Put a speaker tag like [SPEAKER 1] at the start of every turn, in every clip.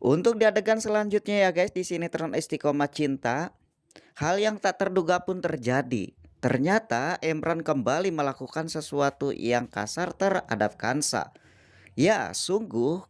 [SPEAKER 1] Untuk di adegan selanjutnya ya guys, di sinetron Istiqomah Cinta, hal yang tak terduga pun terjadi. Ternyata Emran kembali melakukan sesuatu yang kasar terhadap Kansa. Ya, sungguh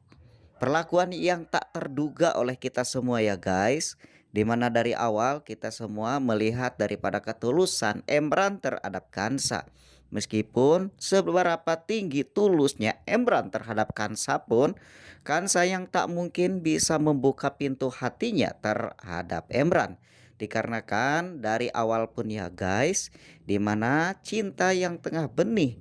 [SPEAKER 1] perlakuan yang tak terduga oleh kita semua ya guys. Dimana dari awal kita semua melihat daripada ketulusan Emran terhadap Kansa. Meskipun seberapa tinggi tulusnya Emran terhadap Kansa pun, Kansa yang tak mungkin bisa membuka pintu hatinya terhadap Emran. Dikarenakan dari awal pun ya guys, dimana cinta yang tengah benih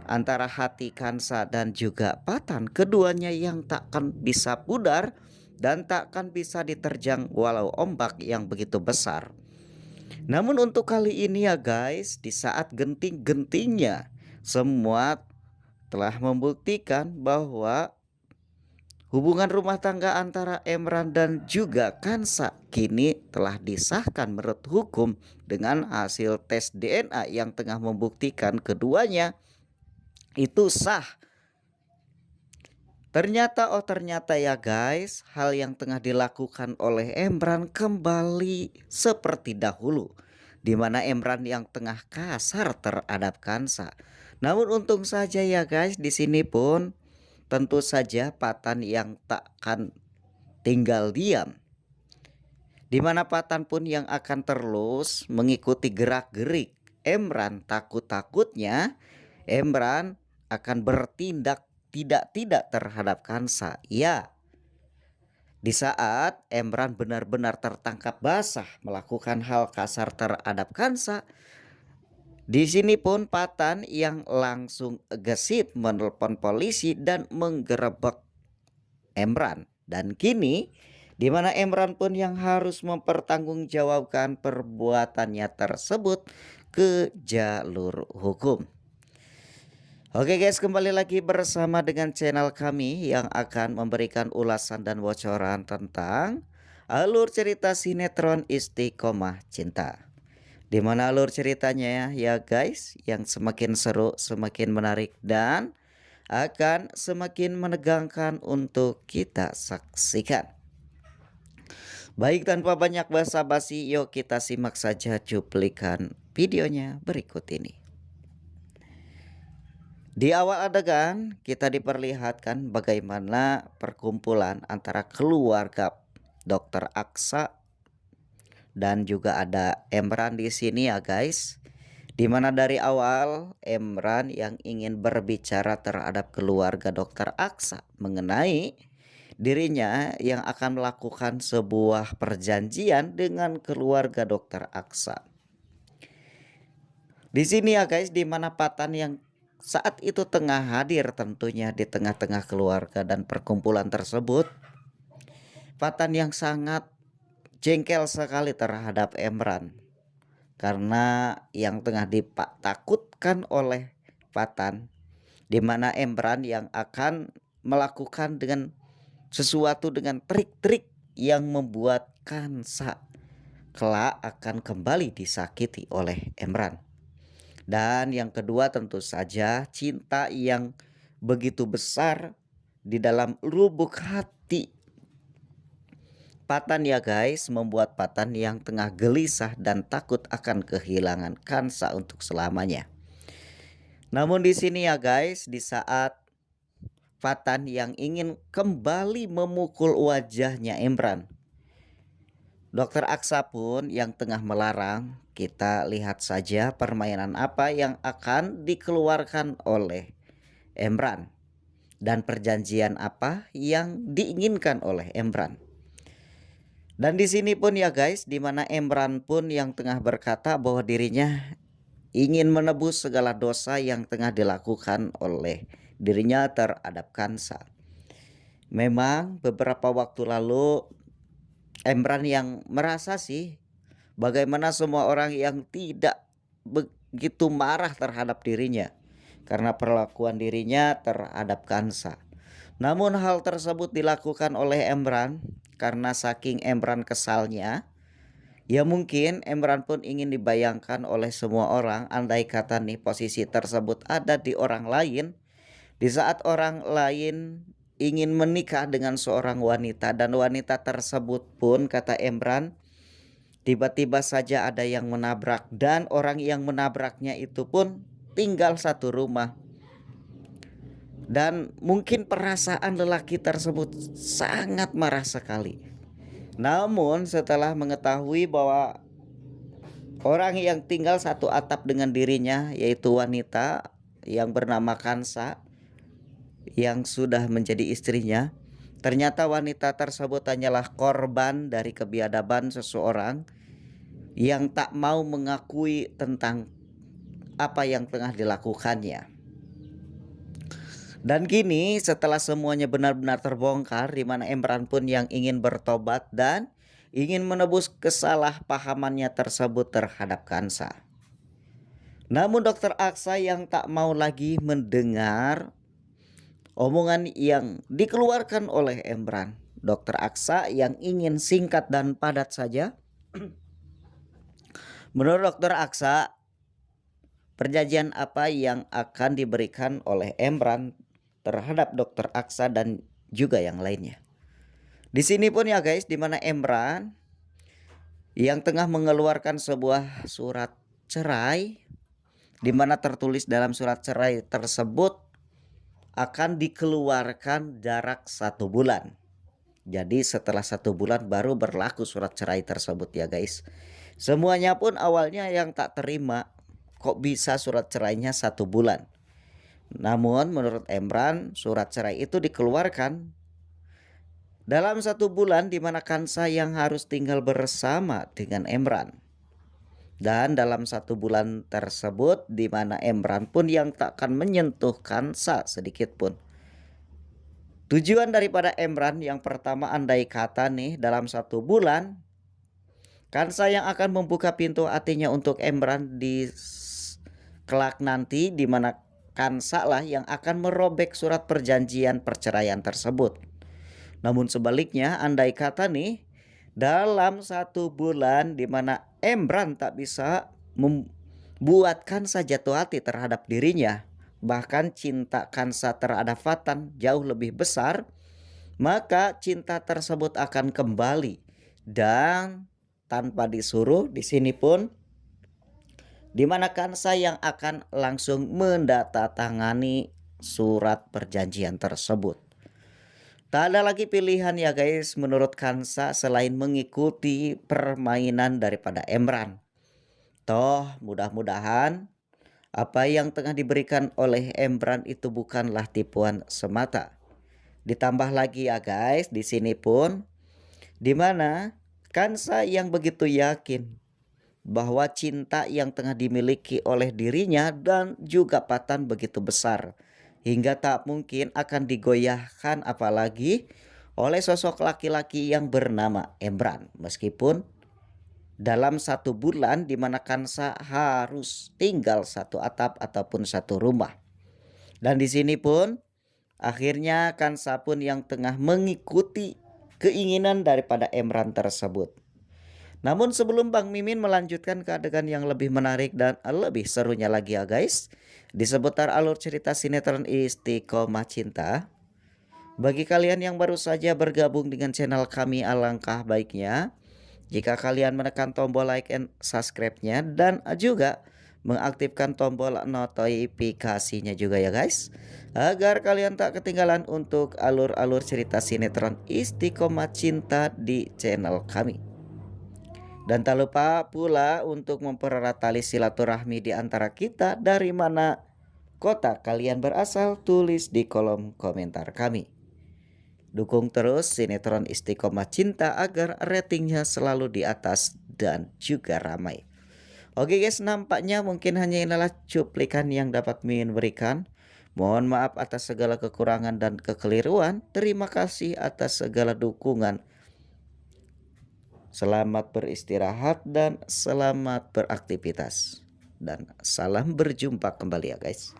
[SPEAKER 1] antara hati Kansa dan juga Patan, keduanya yang takkan bisa pudar dan takkan bisa diterjang walau ombak yang begitu besar. Namun untuk kali ini ya guys, di saat genting-gentingnya semua telah membuktikan bahwa hubungan rumah tangga antara Emran dan juga Kansa kini telah disahkan menurut hukum dengan hasil tes DNA yang tengah membuktikan keduanya itu sah. Ternyata ya guys, hal yang tengah dilakukan oleh Emran kembali seperti dahulu, di mana Emran yang tengah kasar terhadap Kansa. Namun untung saja ya guys, di sini pun tentu saja Patan yang takkan tinggal diam, di mana Patan pun yang akan terus mengikuti gerak-gerik Emran. Takut-takutnya Emran akan bertindak tidak terhadap Kansa. Ya, di saat Emran benar-benar tertangkap basah melakukan hal kasar terhadap Kansa, di sini pun Patan yang langsung gesit menelpon polisi dan menggerebek Emran. Dan kini di mana Emran pun yang harus mempertanggungjawabkan perbuatannya tersebut ke jalur hukum. Oke guys, kembali lagi bersama dengan channel kami yang akan memberikan ulasan dan bocoran tentang alur cerita sinetron Istiqomah Cinta. Di mana alur ceritanya ya guys, yang semakin seru, semakin menarik dan akan semakin menegangkan untuk kita saksikan. Baik, tanpa banyak basa-basi, yuk kita simak saja cuplikan videonya berikut ini. Di awal adegan, kita diperlihatkan bagaimana perkumpulan antara keluarga Dokter Aksa dan juga ada Emran di sini ya guys. Dimana dari awal Emran yang ingin berbicara terhadap keluarga Dokter Aksa mengenai dirinya yang akan melakukan sebuah perjanjian dengan keluarga Dokter Aksa. Di sini ya guys, dimana Patan yang saat itu tengah hadir tentunya di tengah-tengah keluarga dan perkumpulan tersebut. Patan yang sangat jengkel sekali terhadap Emran. Karena yang tengah ditakutkan oleh Patan, di mana Emran yang akan melakukan dengan sesuatu dengan trik-trik yang membuat Kansa kelak akan kembali disakiti oleh Emran. Dan yang kedua tentu saja cinta yang begitu besar di dalam lubuk hati Patan ya guys, membuat Patan yang tengah gelisah dan takut akan kehilangan Kansa untuk selamanya. Namun di sini ya guys, di saat Patan yang ingin kembali memukul wajahnya Emran, Dokter Aksa pun yang tengah melarang. Kita lihat saja permainan apa yang akan dikeluarkan oleh Emran dan perjanjian apa yang diinginkan oleh Emran. Dan di sini pun ya guys, di mana Emran pun yang tengah berkata bahwa dirinya ingin menebus segala dosa yang tengah dilakukan oleh dirinya terhadap Kansa. Memang beberapa waktu lalu Emran yang merasa sih bagaimana semua orang yang tidak begitu marah terhadap dirinya karena perlakuan dirinya terhadap Kansa. Namun hal tersebut dilakukan oleh Emran karena saking Emran kesalnya. Ya mungkin Emran pun ingin dibayangkan oleh semua orang, andai kata nih posisi tersebut ada di orang lain. Di saat orang lain ingin menikah dengan seorang wanita, dan wanita tersebut pun, kata Emran, tiba-tiba saja ada yang menabrak, dan orang yang menabraknya itu pun tinggal satu rumah. Dan mungkin perasaan lelaki tersebut sangat marah sekali. Namun setelah mengetahui bahwa orang yang tinggal satu atap dengan dirinya, yaitu wanita yang bernama Kansa, yang sudah menjadi istrinya, ternyata wanita tersebut hanyalah korban dari kebiadaban seseorang yang tak mau mengakui tentang apa yang tengah dilakukannya. Dan kini setelah semuanya benar-benar terbongkar, di mana Emran pun yang ingin bertobat dan ingin menebus kesalahpahamannya tersebut terhadap Kansa. Namun Dokter Aksa yang tak mau lagi mendengar omongan yang dikeluarkan oleh Emran. Dokter Aksa yang ingin singkat dan padat saja. Menurut Dokter Aksa, perjanjian apa yang akan diberikan oleh Emran terhadap Dokter Aksa dan juga yang lainnya. Di sini pun ya guys, di mana Emran yang tengah mengeluarkan sebuah surat cerai, di mana tertulis dalam surat cerai tersebut akan dikeluarkan jarak 1 bulan. Jadi setelah 1 bulan baru berlaku surat cerai tersebut ya guys. Semuanya pun awalnya yang tak terima, kok bisa surat cerainya 1 bulan. Namun menurut Emran, surat cerai itu dikeluarkan dalam 1 bulan, di mana Kansa yang harus tinggal bersama dengan Emran. Dan dalam 1 bulan tersebut, di mana Emran pun yang tak akan menyentuh Kansa sedikit pun. Tujuan daripada Emran yang pertama, andai kata nih dalam 1 bulan Kansa yang akan membuka pintu hatinya untuk Emran di kelak nanti, di mana Kansa lah yang akan merobek surat perjanjian perceraian tersebut. Namun sebaliknya, andai kata nih dalam 1 bulan di mana Emran tak bisa membuat Kansa jatuh hati terhadap dirinya, bahkan cinta Kansa terhadap Fatan jauh lebih besar, maka cinta tersebut akan kembali dan tanpa disuruh. Di sini pun di mana Kansa yang akan langsung mendatangani surat perjanjian tersebut. Tak ada lagi pilihan ya guys menurut Kansa selain mengikuti permainan daripada Emran. Toh mudah-mudahan apa yang tengah diberikan oleh Emran itu bukanlah tipuan semata. Ditambah lagi ya guys, di sini pun di mana Kansa yang begitu yakin bahwa cinta yang tengah dimiliki oleh dirinya dan juga Fatan begitu besar, hingga tak mungkin akan digoyahkan apalagi oleh sosok laki-laki yang bernama Emran. Meskipun dalam 1 bulan di mana Kansa harus tinggal satu atap ataupun satu rumah. Dan di sini pun akhirnya Kansa pun yang tengah mengikuti keinginan daripada Emran tersebut. Namun sebelum Bang Mimin melanjutkan ke adegan yang lebih menarik dan lebih serunya lagi ya guys, di seputar alur cerita sinetron Istiqomah Cinta, bagi kalian yang baru saja bergabung dengan channel kami, alangkah baiknya jika kalian menekan tombol like and subscribe-nya dan juga mengaktifkan tombol notifikasinya juga ya guys, agar kalian tak ketinggalan untuk alur-alur cerita sinetron Istiqomah Cinta di channel kami. Dan tak lupa pula untuk mempererat tali silaturahmi di antara kita. Dari mana kota kalian berasal, tulis di kolom komentar kami. Dukung terus sinetron Istiqomah Cinta agar ratingnya selalu di atas dan juga ramai. Oke guys, nampaknya mungkin hanya inilah cuplikan yang dapat Mimin berikan. Mohon maaf atas segala kekurangan dan kekeliruan. Terima kasih atas segala dukungan. Selamat beristirahat dan selamat beraktivitas. Dan salam berjumpa kembali ya guys.